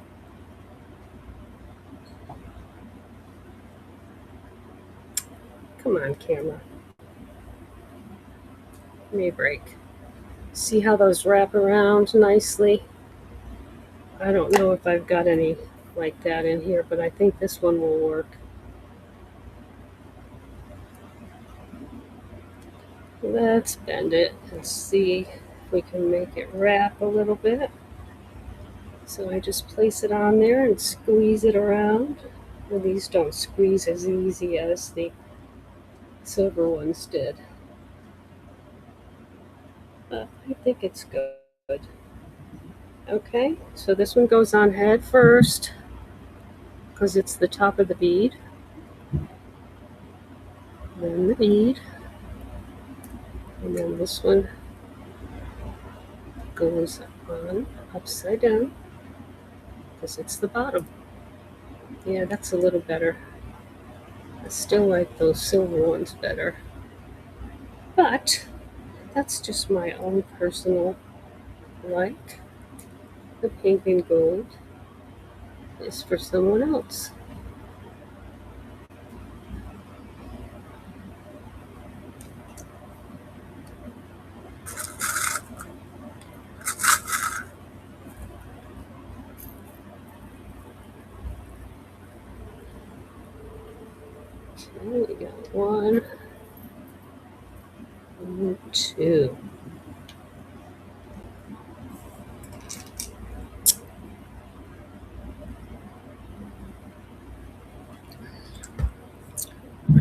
Come on, camera. Give me a break. See how those wrap around nicely? I don't know if I've got any like that in here, but I think this one will work. Let's bend it and see if we can make it wrap a little bit. So I just place it on there and squeeze it around. Well, these don't squeeze as easy as the silver ones did. But I think it's good. Okay, so this one goes on head first because it's the top of the bead. Then the bead. And then this one goes on upside down because it's the bottom. Yeah, that's a little better. I still like those silver ones better. But that's just my own personal like. The pink and gold is for someone else. Okay, we got 1, 2.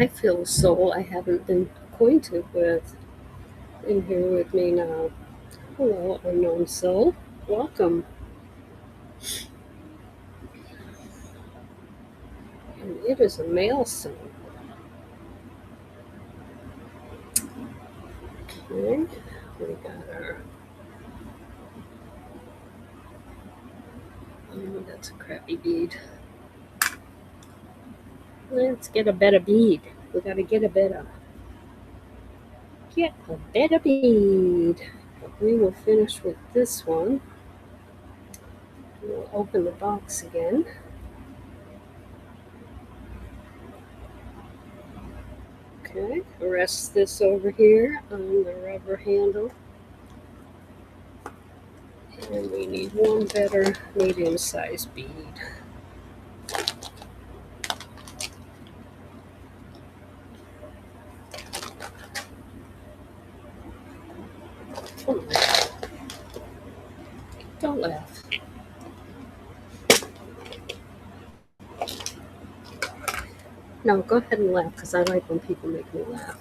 I feel a soul I haven't been acquainted with in here with me now. Hello, unknown soul. Welcome. And it is a male soul. Okay, we got our. Oh, that's a crappy bead. Let's get a better bead. We gotta get a better bead. We will finish with this one. We'll open the box again. Okay, rest this over here on the rubber handle. And we need one better medium-sized bead. Come on. Don't laugh. No, go ahead and laugh because I like when people make me laugh.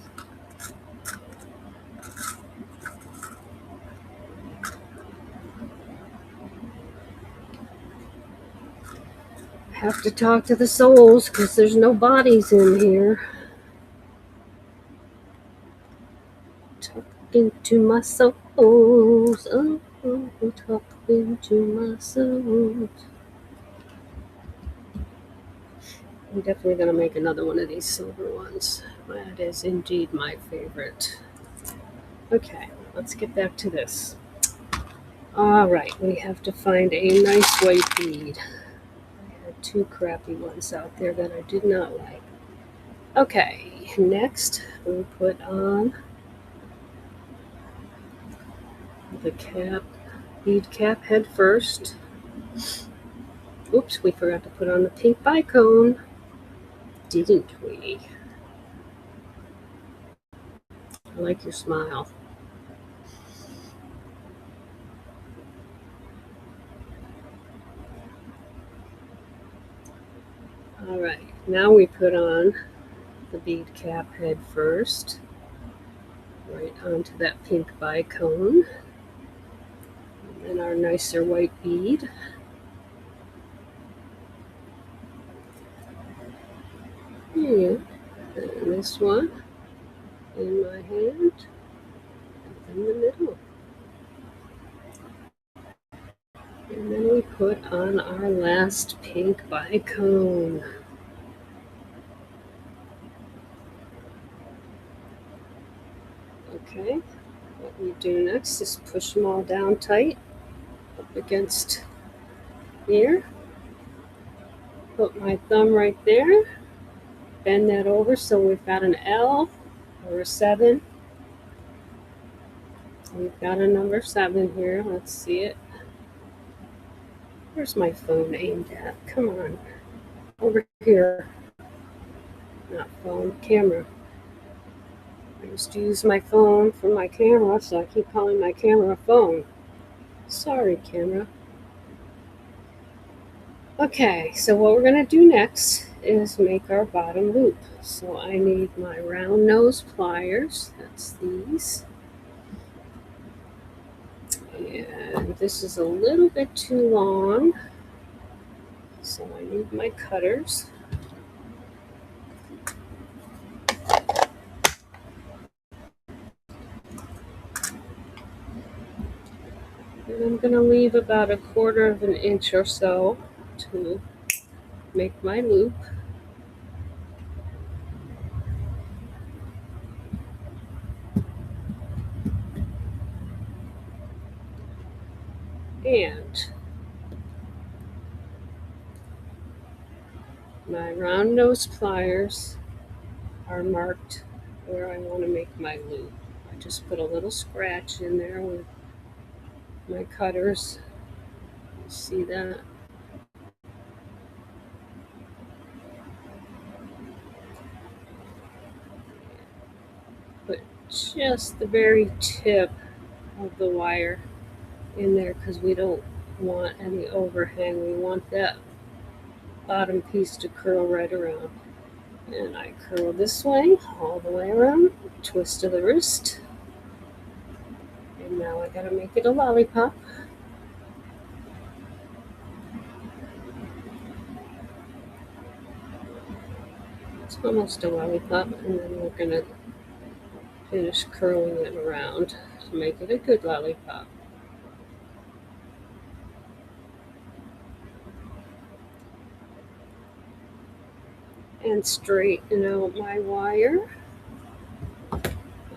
I have to talk to the souls because there's no bodies in here. Talking to my souls. Oh, talking to my souls. I'm definitely going to make another one of these silver ones. That is indeed my favorite. Okay, let's get back to this. All right, we have to find a nice white bead. I had 2 crappy ones out there that I did not like. Okay, next we put on the cap, bead cap head first. Oops, we forgot to put on the pink bicone, didn't we? I like your smile. All right, now we put on the bead cap head first, right onto that pink bicone, and then our nicer white bead. Yeah, and this one in my hand, and in the middle. And then we put on our last pink bicone. Okay, what we do next is push them all down tight up against here. Put my thumb right there, bend that over so we've got an L or a 7. We've got a number 7 here. Let's see it. Where's my phone aimed at? Come on. Over here. Not phone, camera. I used to use my phone for my camera, so I keep calling my camera a phone. Sorry, camera. Okay, so what we're going to do next is make our bottom loop. So I need my round nose pliers. That's these. And this is a little bit too long, so I need my cutters. And I'm going to leave about 1/4 of an inch or so to make my loop. And my round nose pliers are marked where I want to make my loop. I just put a little scratch in there with my cutters. See that? Put just the very tip of the wire in there because we don't want any overhang. We want that bottom piece to curl right around. And I curl this way, all the way around, twist of the wrist. And now I gotta make it a lollipop. It's almost a lollipop, and then we're gonna finish curling it around to make it a good lollipop. And straighten out my wire.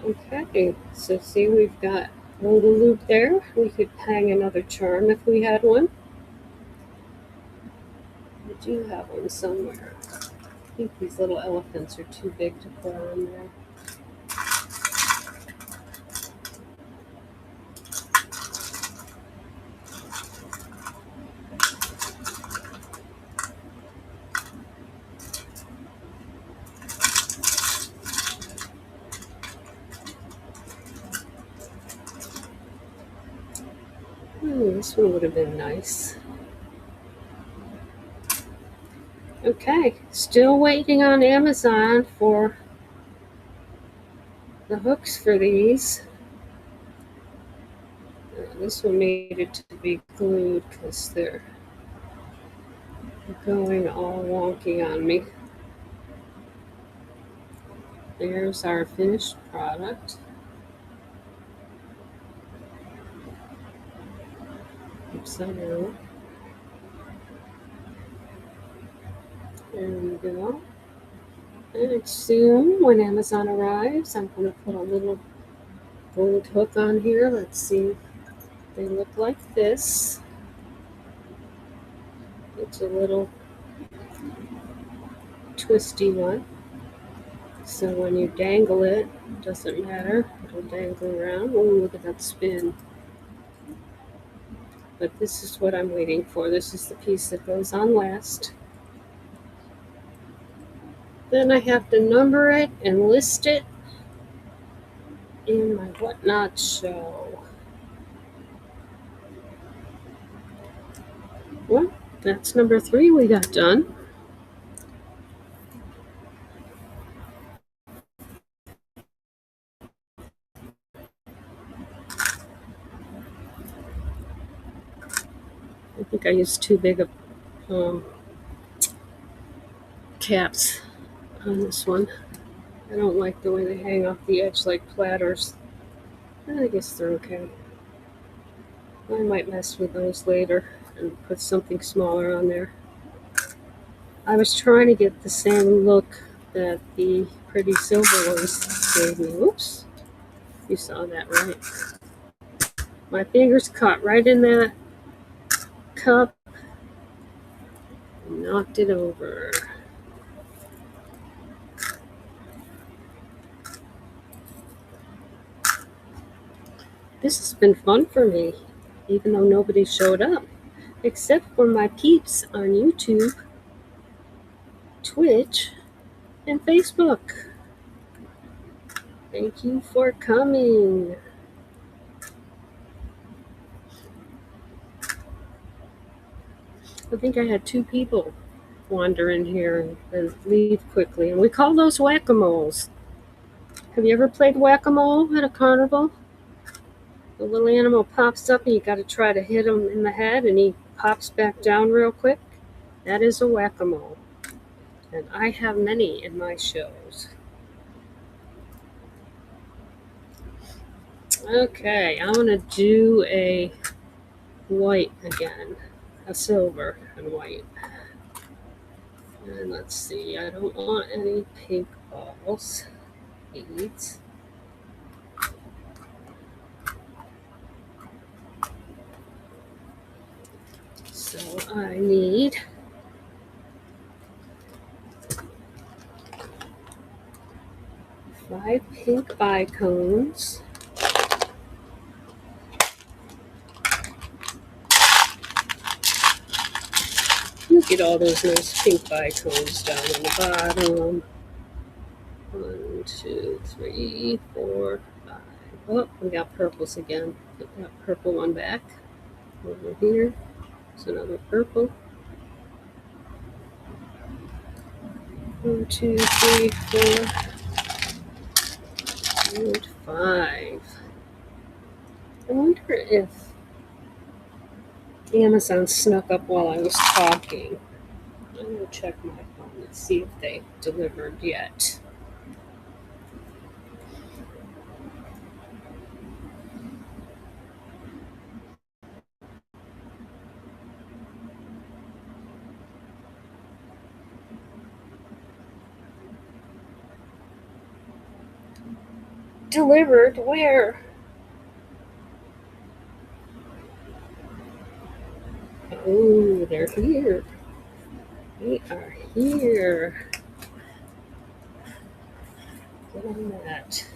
Okay, so see, we've got a little loop there. We could hang another charm if we had one. I do have one somewhere. I think these little elephants are too big to put on there. This one would have been nice. Okay, still waiting on Amazon for the hooks for these. This one needed to be glued because they're going all wonky on me. There's our finished product. Upside down. There we go. And soon, when Amazon arrives, I'm going to put a little gold hook on here. Let's see. They look like this. It's a little twisty one. So when you dangle it, it doesn't matter. It'll dangle around. Oh, look at that spin. But this is what I'm waiting for. This is the piece that goes on last. Then I have to number it and list it in my Whatnot show. Well, that's number 3 we got done. I think I used too big of caps on this one. I don't like the way they hang off the edge like platters. I guess they're okay. I might mess with those later and put something smaller on there. I was trying to get the same look that the Pretty Silver ones gave me. Oops. You saw that, right? My fingers caught right in that cup and knocked it over. This has been fun for me, even though nobody showed up, except for my peeps on YouTube, Twitch, and Facebook. Thank you for coming. I think I had 2 people wander in here and leave quickly, and we call those whack-a-moles. Have you ever played whack-a-mole at a carnival? The little animal pops up and you got to try to hit him in the head and he pops back down real quick. That is a whack-a-mole. And I have many in my shows. Okay, I want to do a white again, a silver and white. And let's see, I don't want any pink balls, beads. So I need 5 pink bicones. You get all those nice pink bicones down on the bottom. 1, 2, 3, 4, 5. Oh, we got purples again. Put that purple one back. Over here. There's another purple. 1, 2, 3, 4, and 5. I wonder if Amazon snuck up while I was talking. I'm going to check my phone and see if they delivered yet. Delivered where? Oh, they're here. They are here. Get on that.